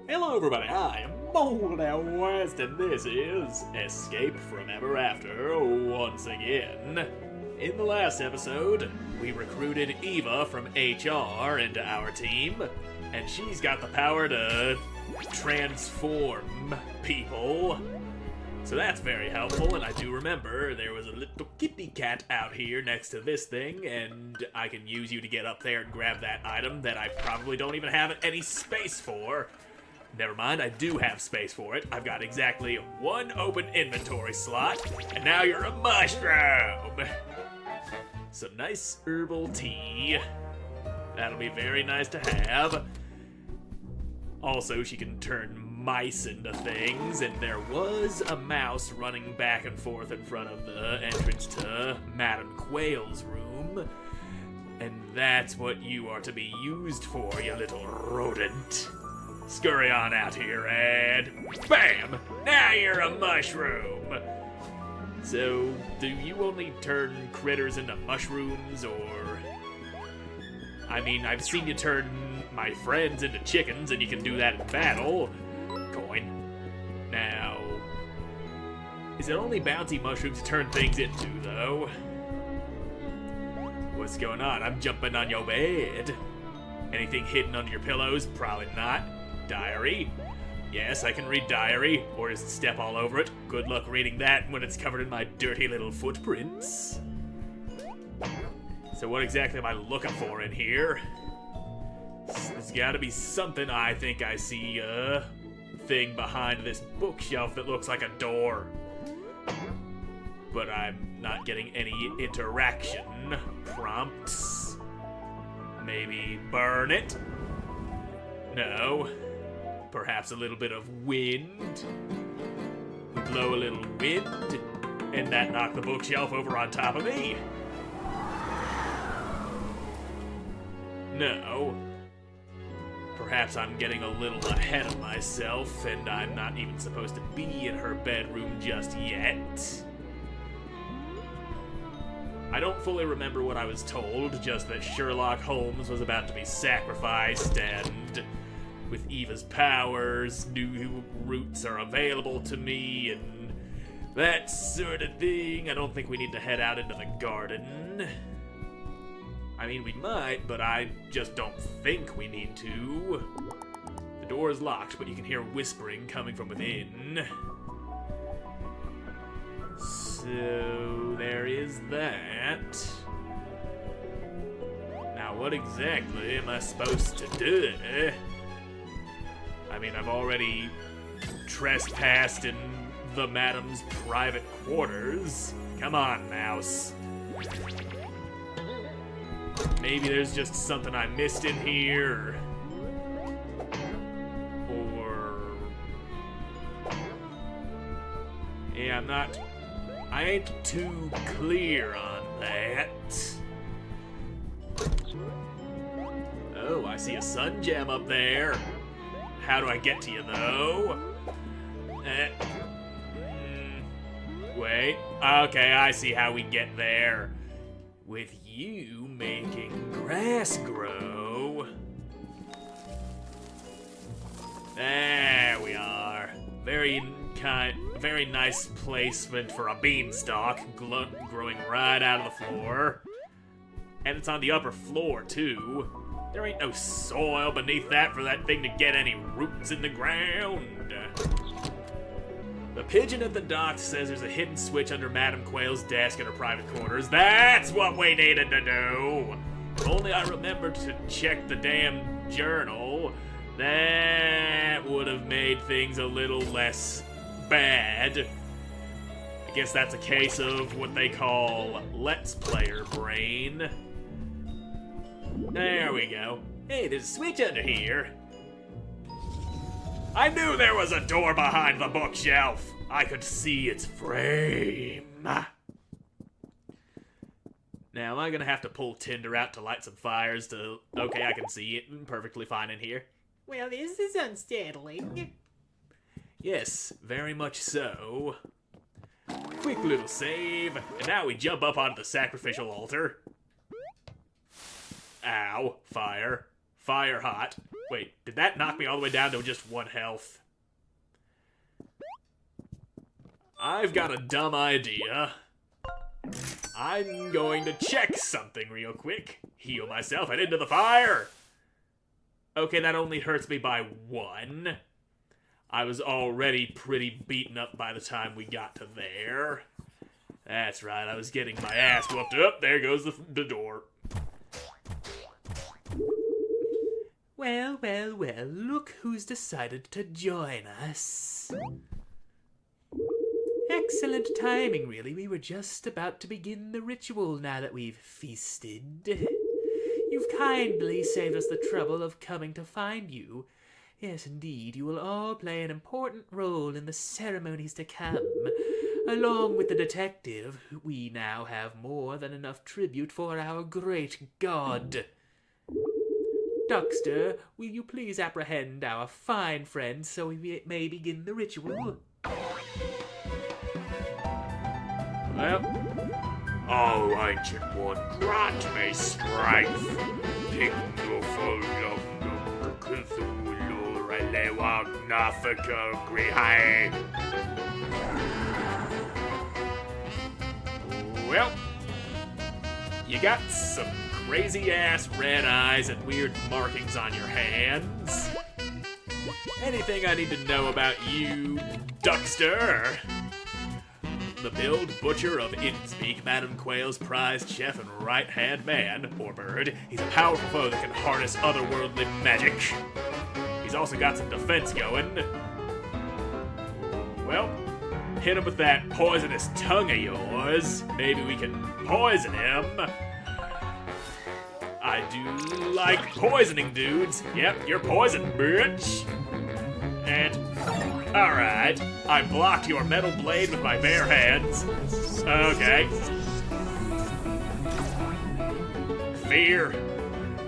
Hello everybody, I am Moldy West and this is Escape from Ever After once again. In the last episode, we recruited Eva from HR into our team, and she's got the power to transform people. So that's very helpful, and I do remember there was a little kitty cat out here next to this thing, and I can use you to get up there and grab that item that I probably don't even have any space for. Never mind, I do have space for it. I've got exactly one open inventory slot, and now you're a mushroom! Some nice herbal tea. That'll be very nice to have. Also, she can turn mice into things, and there was a mouse running back and forth in front of the entrance to Madame Quail's room. And that's what you are to be used for, you little rodent. Scurry on out here, and BAM! Now you're a mushroom! So, do you only turn critters into mushrooms, or... I mean, I've seen you turn my friends into chickens, and you can do that in battle. Coin. Now... is it only bouncy mushrooms to turn things into, though? What's going on? I'm jumping on your bed. Anything hidden under your pillows? Probably not. Diary? Yes, I can read diary, or just step all over it. Good luck reading that when it's covered in my dirty little footprints. So what exactly am I looking for in here? There's gotta be something. I think I see a thing behind this bookshelf that looks like a door. But I'm not getting any interaction prompts. Maybe burn it? No. Perhaps a little bit of wind. We blow a little wind, and that knocked the bookshelf over on top of me. No. Perhaps I'm getting a little ahead of myself, and I'm not even supposed to be in her bedroom just yet. I don't fully remember what I was told, just that Sherlock Holmes was about to be sacrificed, and with Eva's powers, new routes are available to me, and that sort of thing. I don't think we need to head out into the garden. I mean, we might, but I just don't think we need to. The door is locked, but you can hear whispering coming from within. So, there is that. Now, what exactly am I supposed to do? I mean, I've already trespassed in the madam's private quarters. Come on, mouse. Maybe there's just something I missed in here. Or... yeah, I ain't too clear on that. Oh, I see a sun gem up there. How do I get to you, though? Wait. Okay, I see how we get there. With you making grass grow. There we are. Very nice placement for a beanstalk, growing right out of the floor. And it's on the upper floor, too. There ain't no soil beneath that for that thing to get any roots in the ground. The pigeon at the dock says there's a hidden switch under Madame Quail's desk in her private quarters. That's what we needed to do! If only I remembered to check the damn journal, that would have made things a little less bad. I guess that's a case of what they call Let's Player brain. There we go. Hey, there's a switch under here. I knew there was a door behind the bookshelf. I could see its frame. Now, am I gonna have to pull tinder out to light some fires to... okay, I can see it perfectly fine in here. Well, is this unsettling? Yes, very much so. Quick little save, and now we jump up onto the sacrificial altar. Ow. Fire. Fire hot. Wait, did that knock me all the way down to just 1 health? I've got a dumb idea. I'm going to check something real quick. Heal myself and into the fire. Okay, that only hurts me by 1. I was already pretty beaten up by the time we got to there. That's right, I was getting my ass whooped up. There goes the door. Well, well, well, look who's decided to join us. Excellent timing, really. We were just about to begin the ritual now that we've feasted. You've kindly saved us the trouble of coming to find you. Yes, indeed, you will all play an important role in the ceremonies to come. Along with the detective, we now have more than enough tribute for our great god. Duckster, will you please apprehend our fine friend so we may begin the ritual? Well, O ancient one, grant me strength. Pignuful Cthulhu Relewagnafica Grihai. well, you got some crazy-ass red eyes and weird markings on your hands. Anything I need to know about you, Duckster? The build butcher of Innspeak, Madam Quail's prized chef and right-hand man, or bird. He's a powerful foe that can harness otherworldly magic. He's also got some defense going. Well, hit him with that poisonous tongue of yours. Maybe we can poison him. I do like poisoning dudes. Yep, you're poisoned, bitch. And, alright, I blocked your metal blade with my bare hands. Okay. Fear.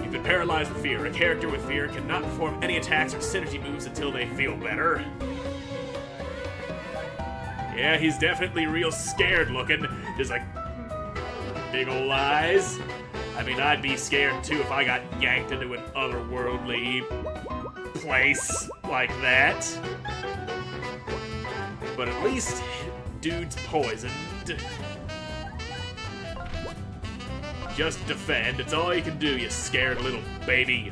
You've been paralyzed with fear. A character with fear cannot perform any attacks or synergy moves until they feel better. Yeah, he's definitely real scared looking. Just like, big ol' eyes. I mean, I'd be scared too if I got yanked into an otherworldly place like that. But at least dude's poisoned. Just defend. It's all you can do, you scared little baby.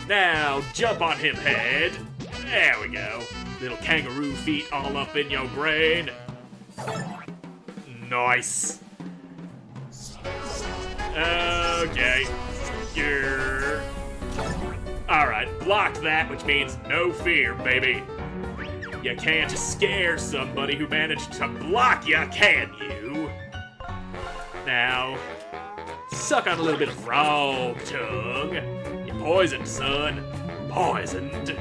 Now, jump on him, head. There we go. Little kangaroo feet all up in your brain. Nice. Okay. Alright, blocked that, which means no fear, baby. You can't scare somebody who managed to block you, can you? Now, suck on a little bit of frog tongue. You poisoned, son. Poisoned.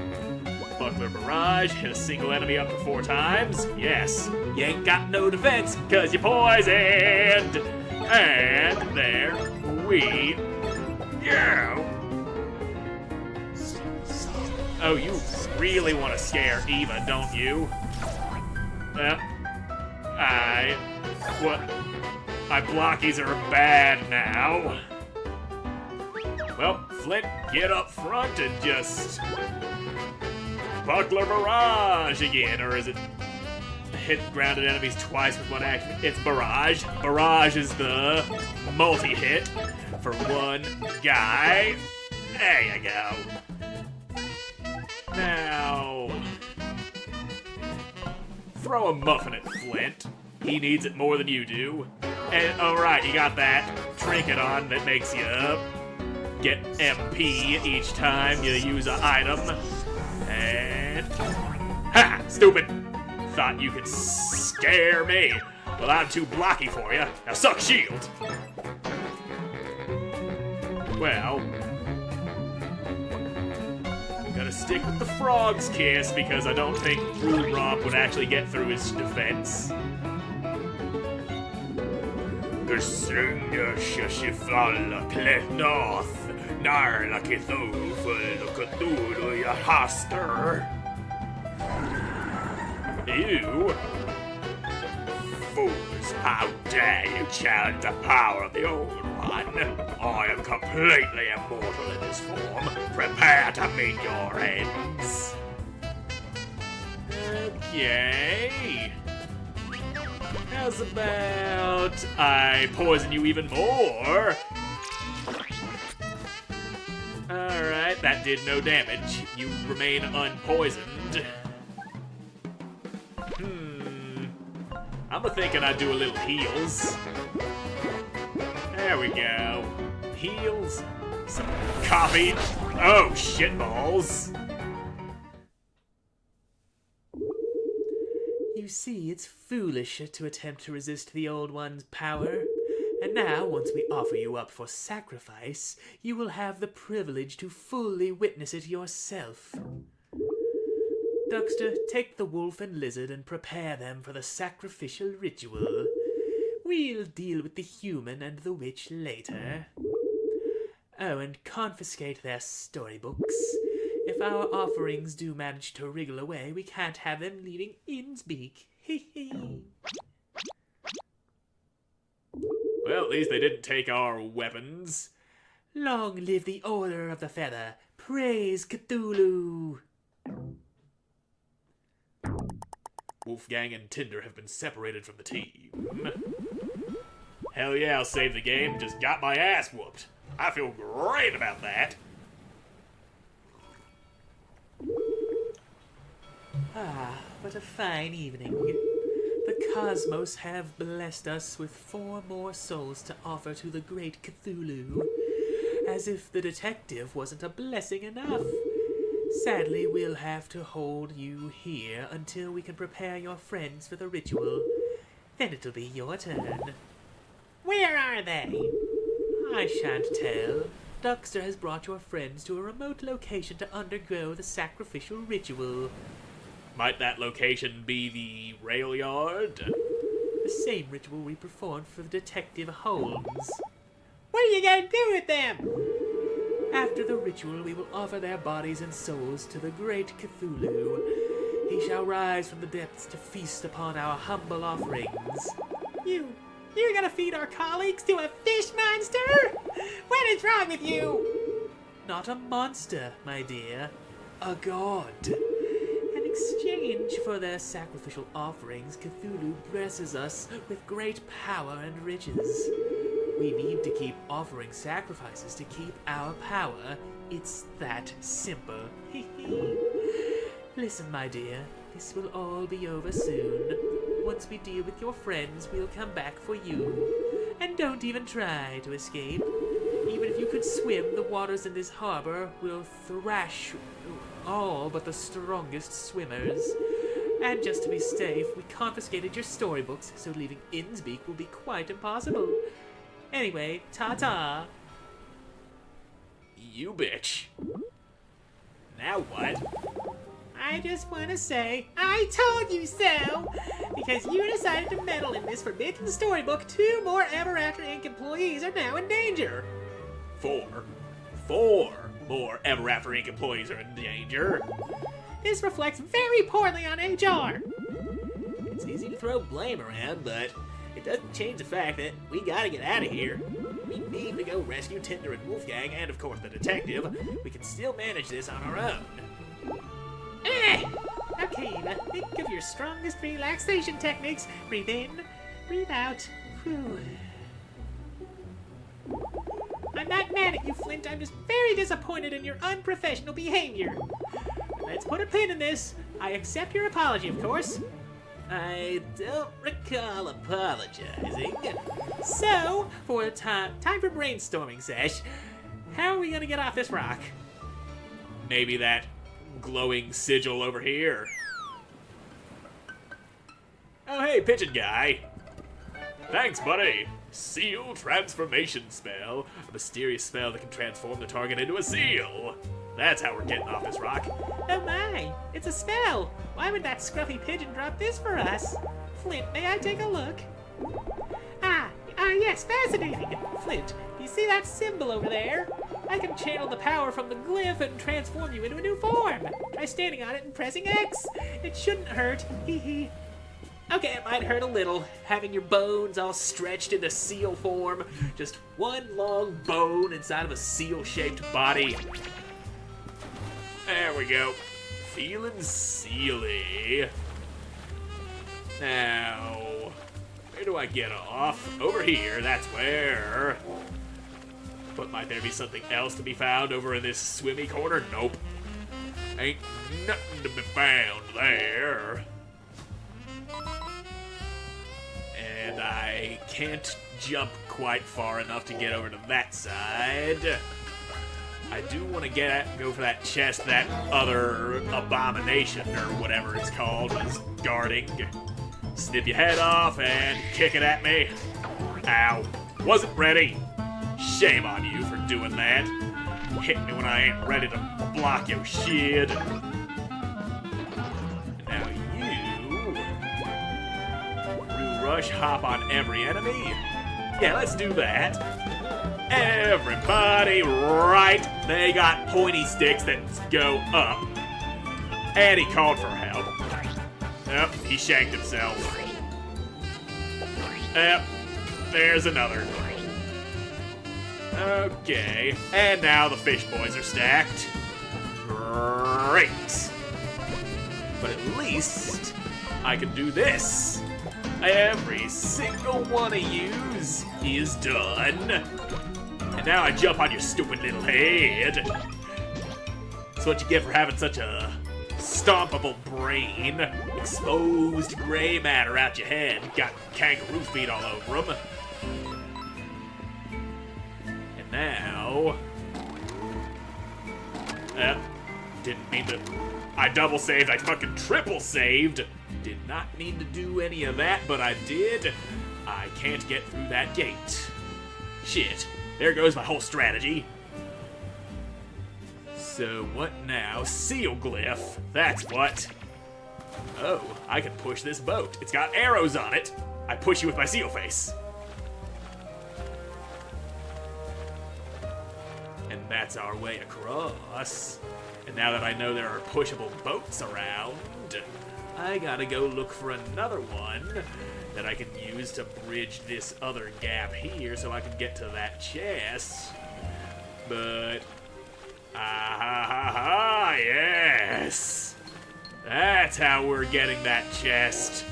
Buckler barrage, hit a single enemy up to 4 times. Yes, you ain't got no defense, cause you poisoned. And there we go. Oh, you really want to scare Eva, don't you? My blockies are bad now. Well, Flint, get up front and just Buckler barrage again, or is it hit grounded enemies twice with one action? It's barrage. Barrage is the multi-hit for one guy. There you go. Now, throw a muffin at Flint. He needs it more than you do. And, alright, you got that trinket on that makes you get MP each time you use an item. And, ha! Stupid! Thought you could scare me. Well, I'm too blocky for you. Now suck shield! Well, I'm gonna stick with the Frog's Kiss because I don't think Blue Romp would actually get through his defense. Gesynja shishifalla klefnoth, narla kithuful kuturu yahaster. Ew. Fools, how dare you challenge the power of the old everyone. I am completely immortal in this form. Prepare to meet your ends. Okay. How's about I poison you even more? Alright, that did no damage. You remain unpoisoned. I'm thinking I'd do a little heals. There we go. Heals. Some coffee. Oh, shitballs. You see, it's foolish to attempt to resist the Old One's power. And now, once we offer you up for sacrifice, you will have the privilege to fully witness it yourself. Duckster, take the wolf and lizard and prepare them for the sacrificial ritual. We'll deal with the human and the witch later. Oh, and confiscate their storybooks. If our offerings do manage to wriggle away, we can't have them leaving Innsbeak. Well, at least they didn't take our weapons. Long live the Order of the Feather. Praise Cthulhu. Wolfgang and Tinder have been separated from the team. Hell yeah, I'll save the game. Just got my ass whooped. I feel great about that. Ah, what a fine evening. The cosmos have blessed us with 4 more souls to offer to the great Cthulhu. As if the detective wasn't a blessing enough. Sadly, we'll have to hold you here until we can prepare your friends for the ritual. Then it'll be your turn. Where are they? I shan't tell. Duckster has brought your friends to a remote location to undergo the sacrificial ritual. Might that location be the rail yard? The same ritual we performed for Detective Holmes. What are you gonna do with them? After the ritual, we will offer their bodies and souls to the great Cthulhu. He shall rise from the depths to feast upon our humble offerings. You're gonna feed our colleagues to a fish monster? What is wrong with you? Not a monster, my dear. A god. In exchange for their sacrificial offerings, Cthulhu blesses us with great power and riches. We need to keep offering sacrifices to keep our power. It's that simple. Listen, my dear, this will all be over soon. Once we deal with your friends, we'll come back for you. And don't even try to escape. Even if you could swim, the waters in this harbor will thrash all but the strongest swimmers. And just to be safe, we confiscated your storybooks, so leaving Innsbeak will be quite impossible. Anyway, ta-ta. You bitch. Now what? I just want to say, I told you so! Because you decided to meddle in this forbidden storybook, 2 more Ever After Inc. employees are now in danger. 4 more Ever After Inc. employees are in danger. This reflects very poorly on HR. It's easy to throw blame around, but it doesn't change the fact that we gotta get out of here. We need to go rescue Tinder and Wolfgang, and of course the detective. We can still manage this on our own. Okay, Eva, think of your strongest relaxation techniques. Breathe in, breathe out. Whew. I'm not mad at you, Flint. I'm just very disappointed in your unprofessional behavior. Let's put a pin in this. I accept your apology, of course. I don't recall apologizing. So, for time for brainstorming sesh. How are we gonna get off this rock? Maybe that glowing sigil over here. Oh, hey, pigeon guy. Thanks, buddy. Seal transformation spell. A mysterious spell that can transform the target into a seal. That's how we're getting off this rock. Oh my, it's a spell. Why would that scruffy pigeon drop this for us? Flint, may I take a look? Yes, fascinating. Flint, do you see that symbol over there? I can channel the power from the glyph and transform you into a new form. Try standing on it and pressing X. It shouldn't hurt. Hee hee. Okay, it might hurt a little, having your bones all stretched into seal form. Just one long bone inside of a seal-shaped body. There we go. Feeling sealy. Now, where do I get off? Over here, that's where. But might there be something else to be found over in this swimmy corner? Nope. Ain't nothing to be found there. And I can't jump quite far enough to get over to that side. I do want to go for that chest that other abomination, or whatever it's called, is guarding. Snip your head off and kick it at me. Ow. Wasn't ready. Shame on you for doing that. Hit me when I ain't ready to block your shit. Now you... rush hop on every enemy? Yeah, let's do that. Everybody, right. They got pointy sticks that go up. And he called for help. Yep, he shanked himself. Yep, there's another. Okay, and now the fish boys are stacked. Great. But at least I can do this. Every single one of yous is done. And now I jump on your stupid little head. That's what you get for having such a stompable brain. Exposed gray matter out your head. Got kangaroo feet all over them. And now... didn't mean to... I double saved, I fucking triple saved. Did not mean to do any of that, but I did. I can't get through that gate. Shit, there goes my whole strategy. So what now? Seal glyph, that's what. Oh, I can push this boat. It's got arrows on it. I push you with my seal face. And that's our way across. And now that I know there are pushable boats around, I gotta go look for another one that I can use to bridge this other gap here so I can get to that chest. But, yes! That's how we're getting that chest.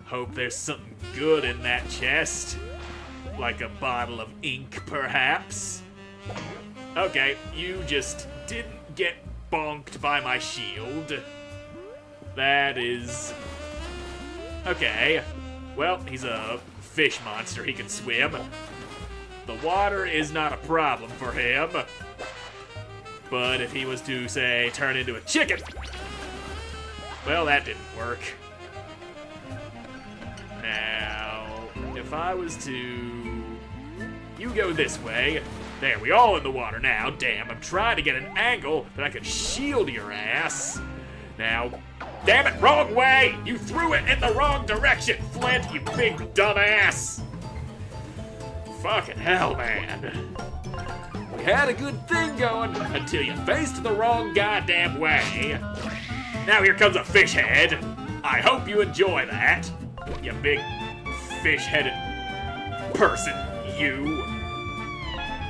Hope there's something good in that chest. Like a bottle of ink, perhaps? Okay, you just didn't get bonked by my shield. That is... okay. Well, he's a fish monster. He can swim. The water is not a problem for him. But if he was to, say, turn into a chicken... well, that didn't work. Now, if I was to... you go this way. There, we all in the water now. Damn, I'm trying to get an angle that I could shield your ass. Now, damn it, wrong way! You threw it in the wrong direction, Flint, you big dumbass! Fucking hell, man. We had a good thing going until you faced the wrong goddamn way. Now here comes a fish head. I hope you enjoy that, you big fish-headed person, you.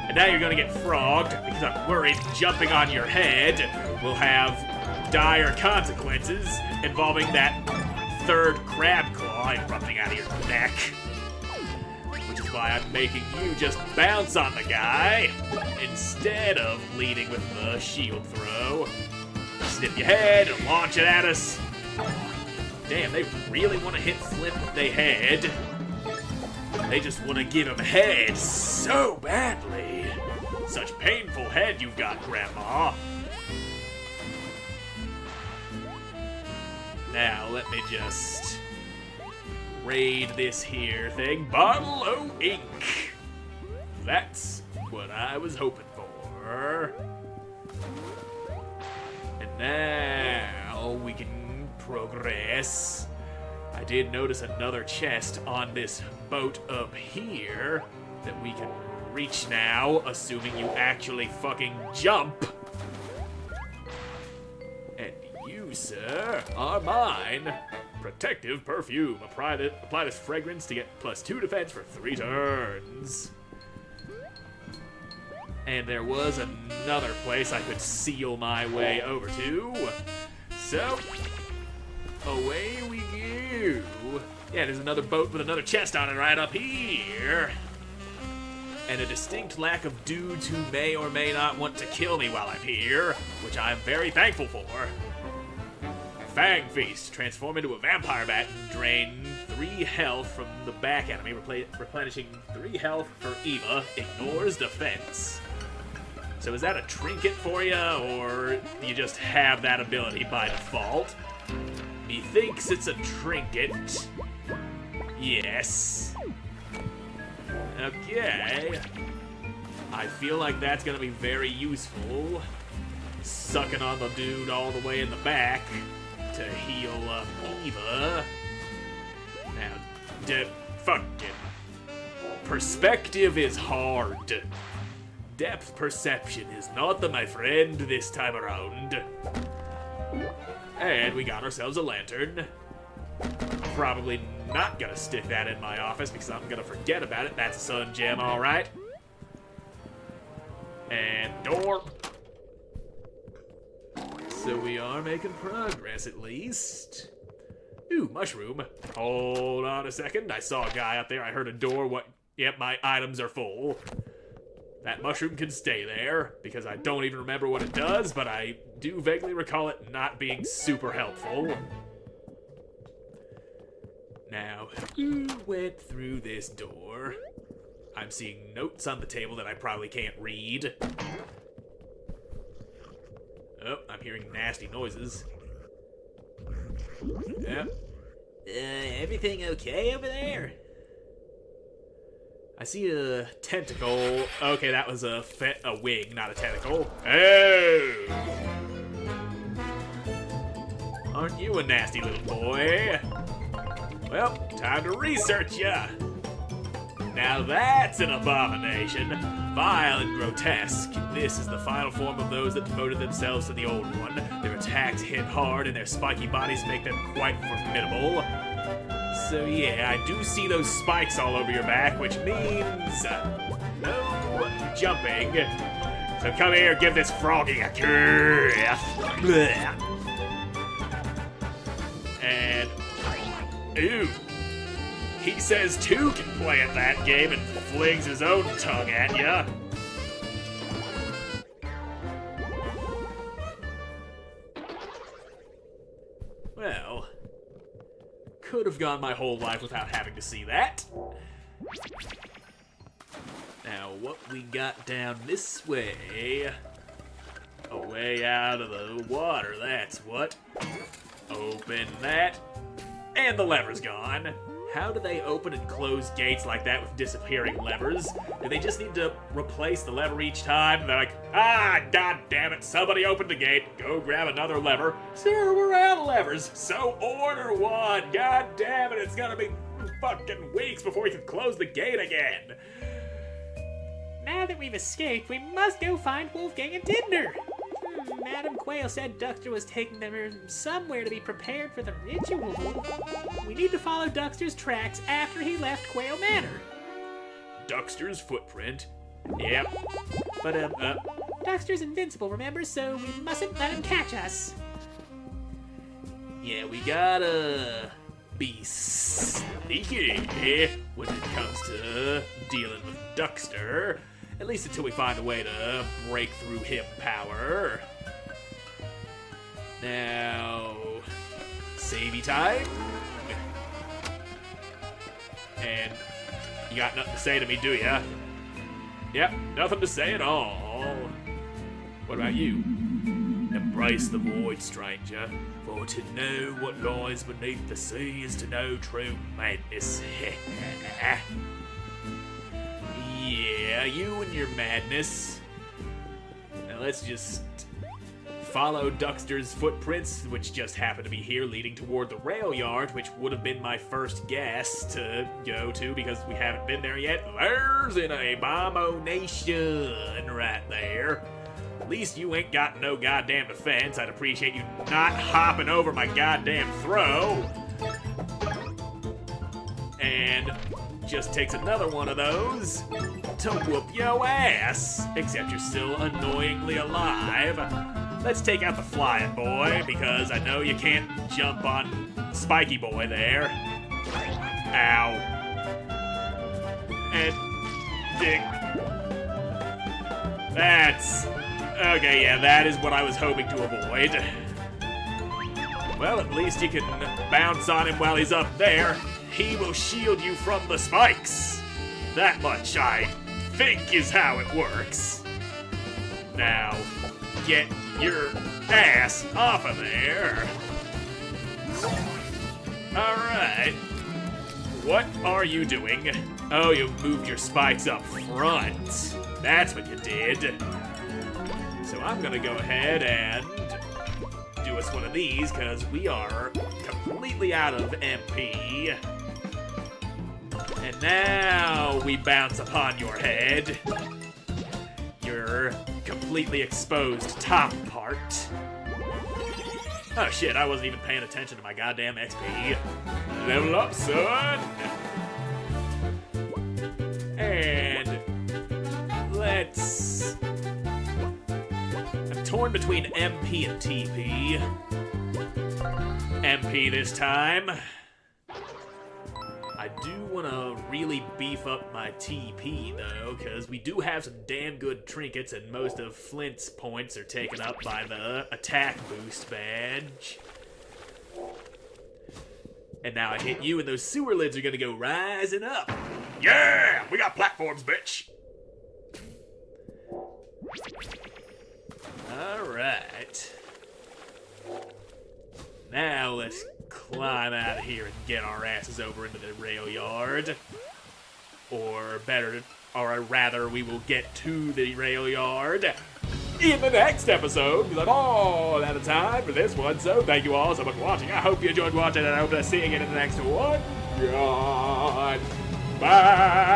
And now you're gonna get frogged because I'm worried jumping on your head will have dire consequences involving that third crab claw erupting out of your neck. Which is why I'm making you just bounce on the guy instead of leading with the shield throw. Snip your head and launch it at us. Damn, they really want to hit Flint with their head. They just want to give him head so badly. Such painful head you've got, Grandma. Now, let me just raid this here thing. Bottle o' ink. That's what I was hoping for. And now we can progress. I did notice another chest on this boat up here that we can reach now, assuming you actually fucking jump. And you, sir, are mine. Protective perfume. Apply this fragrance to get +2 defense for 3 turns. And there was another place I could seal my way over to. So, away we go. Yeah, there's another boat with another chest on it right up here. And a distinct lack of dudes who may or may not want to kill me while I'm here, which I'm very thankful for. Fang Feast. Transform into a vampire bat and drain 3 health from the back enemy, replenishing 3 health for Eva. Ignores defense. So is that a trinket for you, or do you just have that ability by default? Methinks it's a trinket. Yes. Okay. I feel like that's gonna be very useful. Sucking on the dude all the way in the back to heal up Eva. Now, fucking. Perspective is hard. Depth perception is not my friend this time around. And we got ourselves a lantern. Probably not gonna stick that in my office because I'm gonna forget about it. That's a sun gem, alright. And door. So we are making progress at least. Ooh, mushroom. Hold on a second. I saw a guy up there. I heard a door. What? Yep, my items are full. That mushroom can stay there, because I don't even remember what it does, but I do vaguely recall it not being super helpful. Now, who went through this door? I'm seeing notes on the table that I probably can't read. Oh, I'm hearing nasty noises. Yep. Everything okay over there? I see a tentacle. Okay, that was a wing, not a tentacle. Oh! Aren't you a nasty little boy? Well, time to research ya. Now that's an abomination. Vile and grotesque. This is the final form of those that devoted themselves to the old one. Their attacks hit hard and their spiky bodies make them quite formidable. So yeah, I do see those spikes all over your back, which means no jumping. So come here, give this froggy a kiss. And ooh, he says 2 can play at that game and flings his own tongue at ya. Well, could have gone my whole life without having to see that. Now, what we got down this way? A way out of the water, that's what. Open that. And the lever's gone. How do they open and close gates like that with disappearing levers? Do they just need to replace the lever each time? They're like, ah, god damn it, somebody opened the gate, go grab another lever. Sir, we're out of levers, so order one. God damn it, it's gonna be fucking weeks before we can close the gate again. Now that we've escaped, we must go find Wolfgang and Tinder. Madam Quail said Duxter was taking them somewhere to be prepared for the ritual. We need to follow Duxter's tracks after he left Quail Manor. Duxter's footprint? Yep. But, Duxter's invincible, remember? So we mustn't let him catch us. Yeah, we gotta be sneaky when it comes to dealing with Duxter. At least until we find a way to break through him power. Now, savey time. And you got nothing to say to me, do ya? Yep, nothing to say at all. What about you? Embrace the void, stranger, for to know what lies beneath the sea is to know true madness. Yeah, you and your madness. Now let's just follow Duxter's footprints, which just happen to be here leading toward the rail yard, which would have been my first guess to go to because we haven't been there yet. There's an abomination right there. At least you ain't got no goddamn defense. I'd appreciate you not hopping over my goddamn throw. and just takes another one of those to whoop your ass, except you're still annoyingly alive. Let's take out the flying boy, because I know you can't jump on Spiky Boy there. Ow. And dig. That's... okay, yeah, that is what I was hoping to avoid. Well, at least you can bounce on him while he's up there. He will shield you from the spikes. That much, I think, is how it works. Now, get your ass off of there. Alright. What are you doing? Oh, you moved your spikes up front. That's what you did. So I'm gonna go ahead and do us one of these, because we are completely out of MP. And now we bounce upon your head. Your completely exposed top part. Oh shit, I wasn't even paying attention to my goddamn XP. Level up, son! And let's... I'm torn between MP and TP. MP this time. I do want to really beef up my TP, though, because we do have some damn good trinkets, and most of Flint's points are taken up by the attack boost badge. And now I hit you, and those sewer lids are going to go rising up. Yeah, we got platforms, bitch. Alright. Now let's climb out of here and get our asses over into the rail yard. Or rather, we will get to the rail yard in the next episode, because I'm all out of time for this one. So thank you all so much for watching. I hope you enjoyed watching, and I hope to see you again in the next one. God. Bye.